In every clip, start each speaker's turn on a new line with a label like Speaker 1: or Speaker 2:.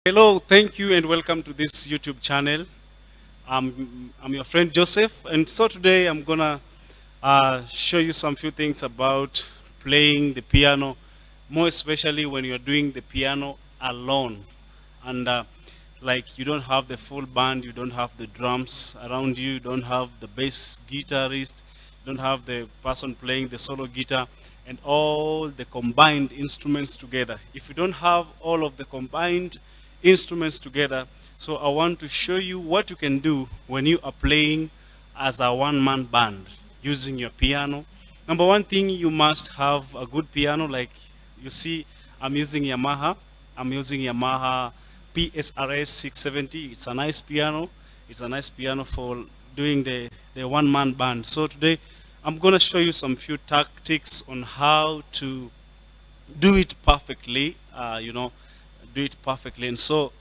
Speaker 1: Hello, thank you, and welcome to this YouTube channel. I'm your friend Joseph, and so today I'm gonna show you some few things about playing the piano, more especially when you're doing the piano alone, and like you don't have the full band, you don't have the drums around you, you don't have the bass guitarist, you don't have the person playing the solo guitar, and all the combined instruments together. If you don't have all of the combined instruments together, so I want to show you what you can do when you are playing as a one-man band using your piano. Number one thing, you must have a good piano. Like you see, I'm using Yamaha. I'm using Yamaha PSRS 670. It's a nice piano. It's a nice piano for doing the one-man band. So today, I'm going to show you some few tactics on how to do it perfectly. Do it perfectly. And so,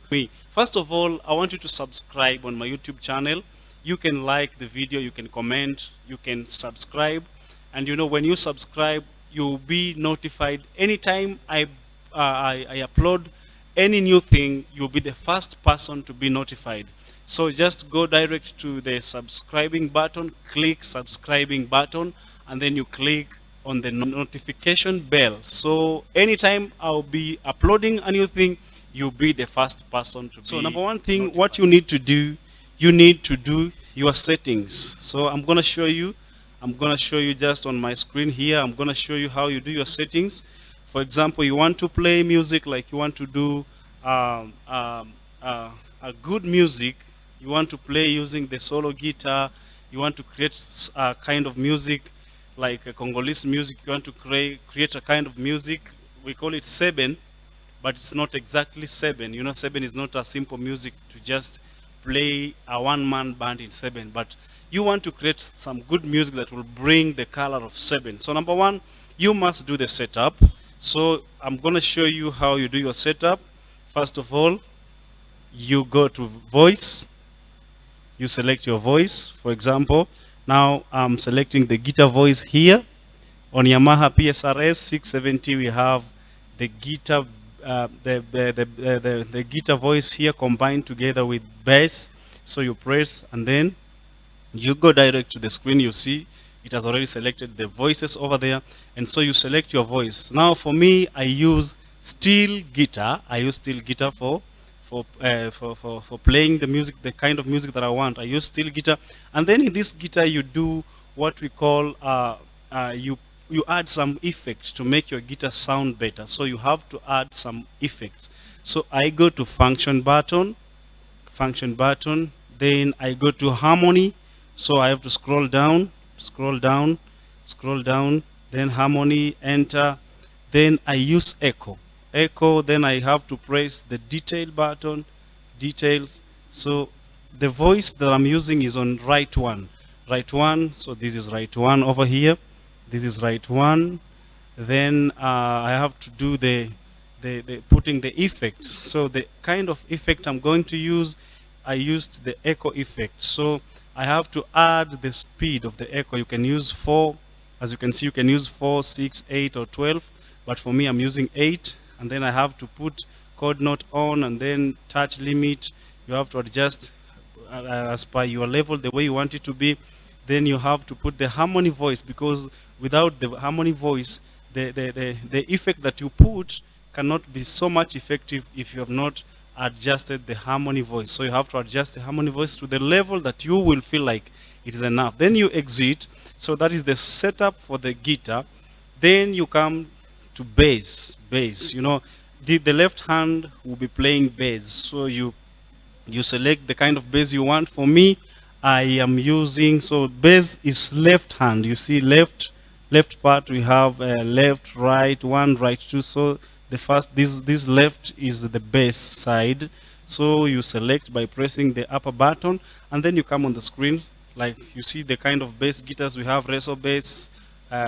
Speaker 1: first of all, I want you to subscribe on my YouTube channel. You can like the video, you can comment, you can subscribe. And when you subscribe, you'll be notified anytime I upload any new thing. You'll be the first person to be notified. So just go direct to the subscribing button, click subscribing button, and then you click on the notification bell. So anytime I'll be uploading a new thing, you'll be the first person to be. So number one thing, what you need to do, you need to do your settings. So I'm going to show you just on my screen here. I'm going to show you how you do your settings. For example, you want to play music, like you want to do a good music. You want to play using the solo guitar. You want to create a kind of music like a Congolese music. You want to create a kind of music. We call it seben, but it's not exactly seben. Seben is not a simple music to just play a one-man band in seben, but you want to create some good music that will bring the color of seben. So number one, you must do the setup. So I'm going to show you how you do your setup. First of all, you go to voice. You select your voice. For example, now I'm selecting the guitar voice here. On Yamaha PSRS 670, we have the guitar, the guitar voice here combined together with bass. So you press and then you go direct to the screen. You see it has already selected the voices over there, and so you select your voice. Now for me, I use steel guitar. I use steel guitar for playing the music, the kind of music that I want. I use steel guitar, and then in this guitar you do what we call you add some effects to make your guitar sound better. So you have to add some effects. So I go to function button, then I go to harmony. So I have to scroll down, then harmony, enter. Then I use echo. Then I have to press the detail button, details. So the voice that I'm using is on right one. So this is right one over here. This is right one. Then I have to do the putting the effects. So the kind of effect I'm going to use, I used the echo effect. So I have to add the speed of the echo. You can use 4. As you can see, you can use 4, 6, 8, or 12. But for me, I'm using 8. And then I have to put chord note on, and then touch limit. You have to adjust as per your level, the way you want it to be. Then you have to put the harmony voice, because without the harmony voice, the effect that you put cannot be so much effective if you have not adjusted the harmony voice. So you have to adjust the harmony voice to the level that you will feel like it is enough. Then you exit. So that is the setup for the guitar. Then you come to bass. The left hand will be playing bass. So you select the kind of bass you want. For me, I am using, so bass is left hand. You see left part, we have left, right, 1, right, 2. So the first, this left is the bass side. So you select by pressing the upper button, and then you come on the screen. Like you see the kind of bass guitars we have: reso bass,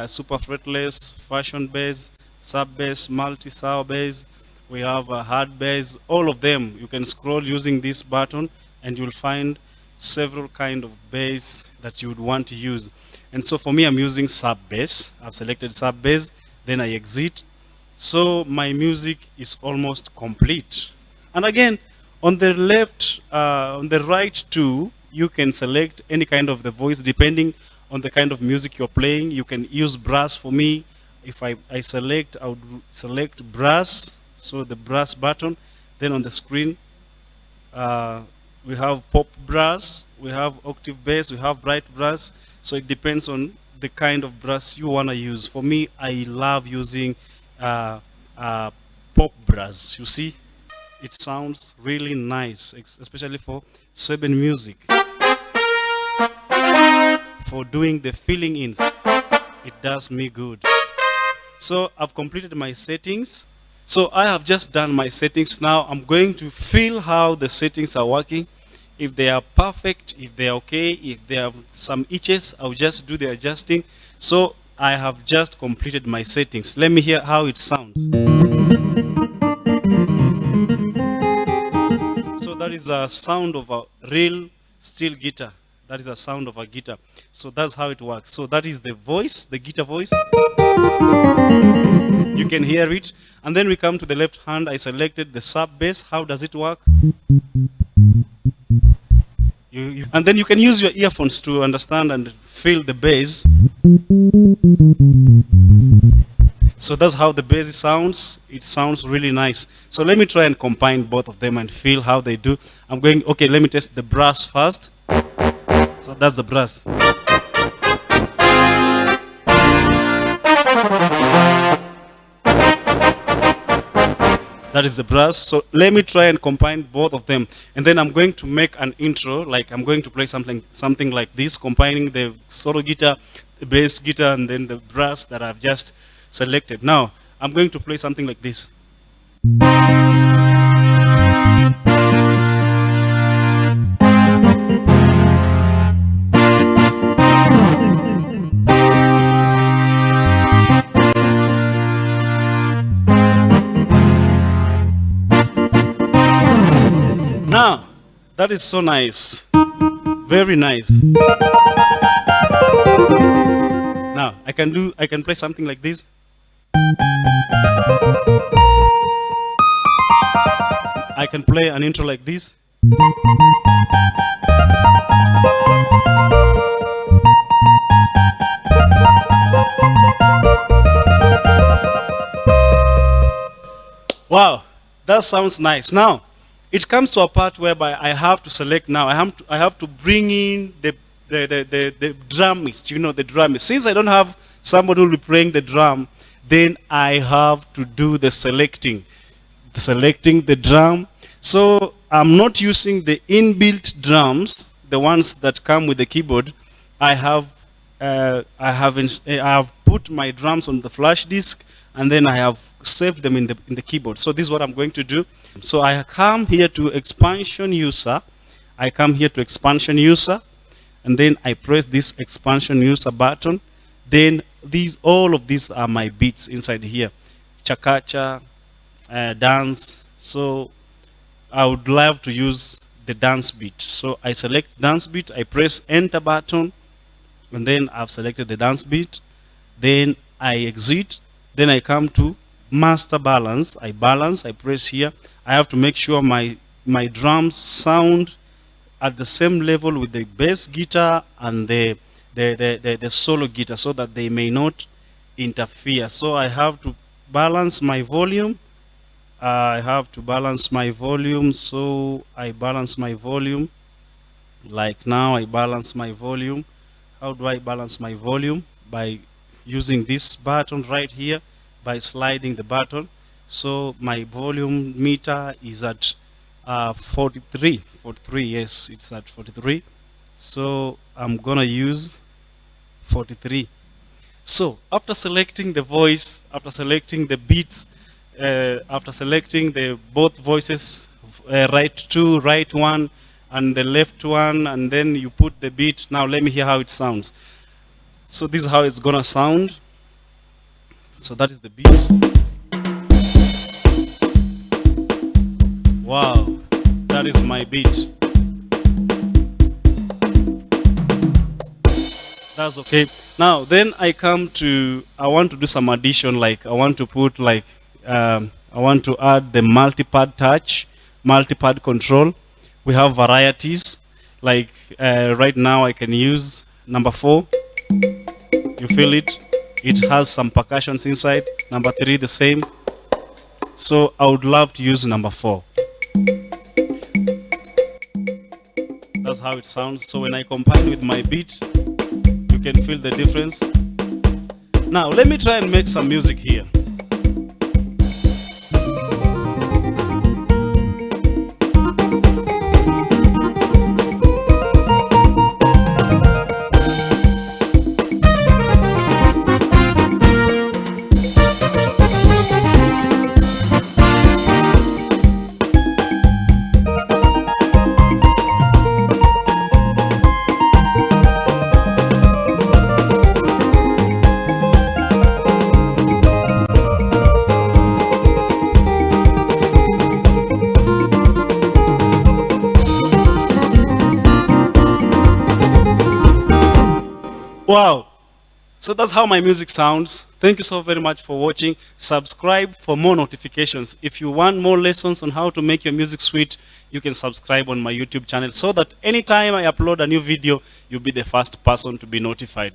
Speaker 1: super fretless, fashion bass, sub bass, multi sour bass. We have a hard bass. All of them, you can scroll using this button, and you'll find several kind of bass that you would want to use. And so for me, I'm using sub bass. I've selected sub bass. Then I exit. So my music is almost complete. And again, on the left, on the right too, you can select any kind of the voice depending on the kind of music you're playing. You can use brass for me. If I select, I would select brass, so the brass button. Then on the screen, we have pop brass, we have octave bass, we have bright brass. So it depends on the kind of brass you want to use. For me, I love using pop brass. You see, it sounds really nice, especially for 7 music. For doing the filling ins, it does me good. So I've completed my settings. So I have just done my settings. Now I'm going to feel how the settings are working. If they are perfect, if they are okay, if there are some itches, I'll just do the adjusting. So I have just completed my settings. Let me hear how it sounds. So that is a sound of a real steel guitar. That is a sound of a guitar. So that's how it works. So that is the voice, the guitar voice. You can hear it. And then we come to the left hand. I selected the sub bass. How does it work? And then you can use your earphones to understand and feel the bass. So that's how the bass sounds. It sounds really nice. So let me try and combine both of them and feel how they do. Okay, let me test the brass first. So that's the brass. That is the brass. So let me try and combine both of them. And then I'm going to make an intro, like I'm going to play something like this, combining the solo guitar, the bass guitar, and then the brass that I've just selected. Now, I'm going to play something like this. Now, that is so nice. Very nice. Now, I can play something like this. I can play an intro like this. Wow, that sounds nice. Now, it comes to a part whereby I have to select now. I have to bring in the drummist, the drummist. Since I don't have somebody who will be playing the drum, then I have to do the selecting the drum. So I'm not using the inbuilt drums, the ones that come with the keyboard. I have put my drums on the flash disk, and then I have saved them in the keyboard. So this is what I'm going to do. So I come here to expansion user. And then I press this expansion user button. Then all of these are my beats inside here. Chakacha, dance. So I would love to use the dance beat. So I select dance beat, I press enter button, and then I've selected the dance beat. Then I exit. Then I come to master balance. I press here. I have to make sure my drums sound at the same level with the bass guitar and the solo guitar, so that they may not interfere. So I have to balance my volume. So I balance my volume. Like now I balance my volume. How do I balance my volume? By using this button right here, by sliding the button. So my volume meter is at 43, yes, it's at 43. So I'm gonna use 43. So after selecting the voice, after selecting the beats, after selecting both voices, right 2, right 1, and the left one, and then you put the beat. Now let me hear how it sounds. So this is how it's gonna sound. So that is the beat. Wow, that is my beat. That's okay. Now, then I want to do some addition, like I want to put I want to add the multi-pad touch. multi-pad control. We have varieties, like right now I can use number 4. You feel it? It has some percussions inside. Number 3, the same. So I would love to use number 4. That's how it sounds. So when I combine with my beat, you can feel the difference. Now let me try and make some music here. Wow. So that's how my music sounds. Thank you so very much for watching. Subscribe for more notifications. If you want more lessons on how to make your music sweet, you can subscribe on my YouTube channel so that anytime I upload a new video, you'll be the first person to be notified.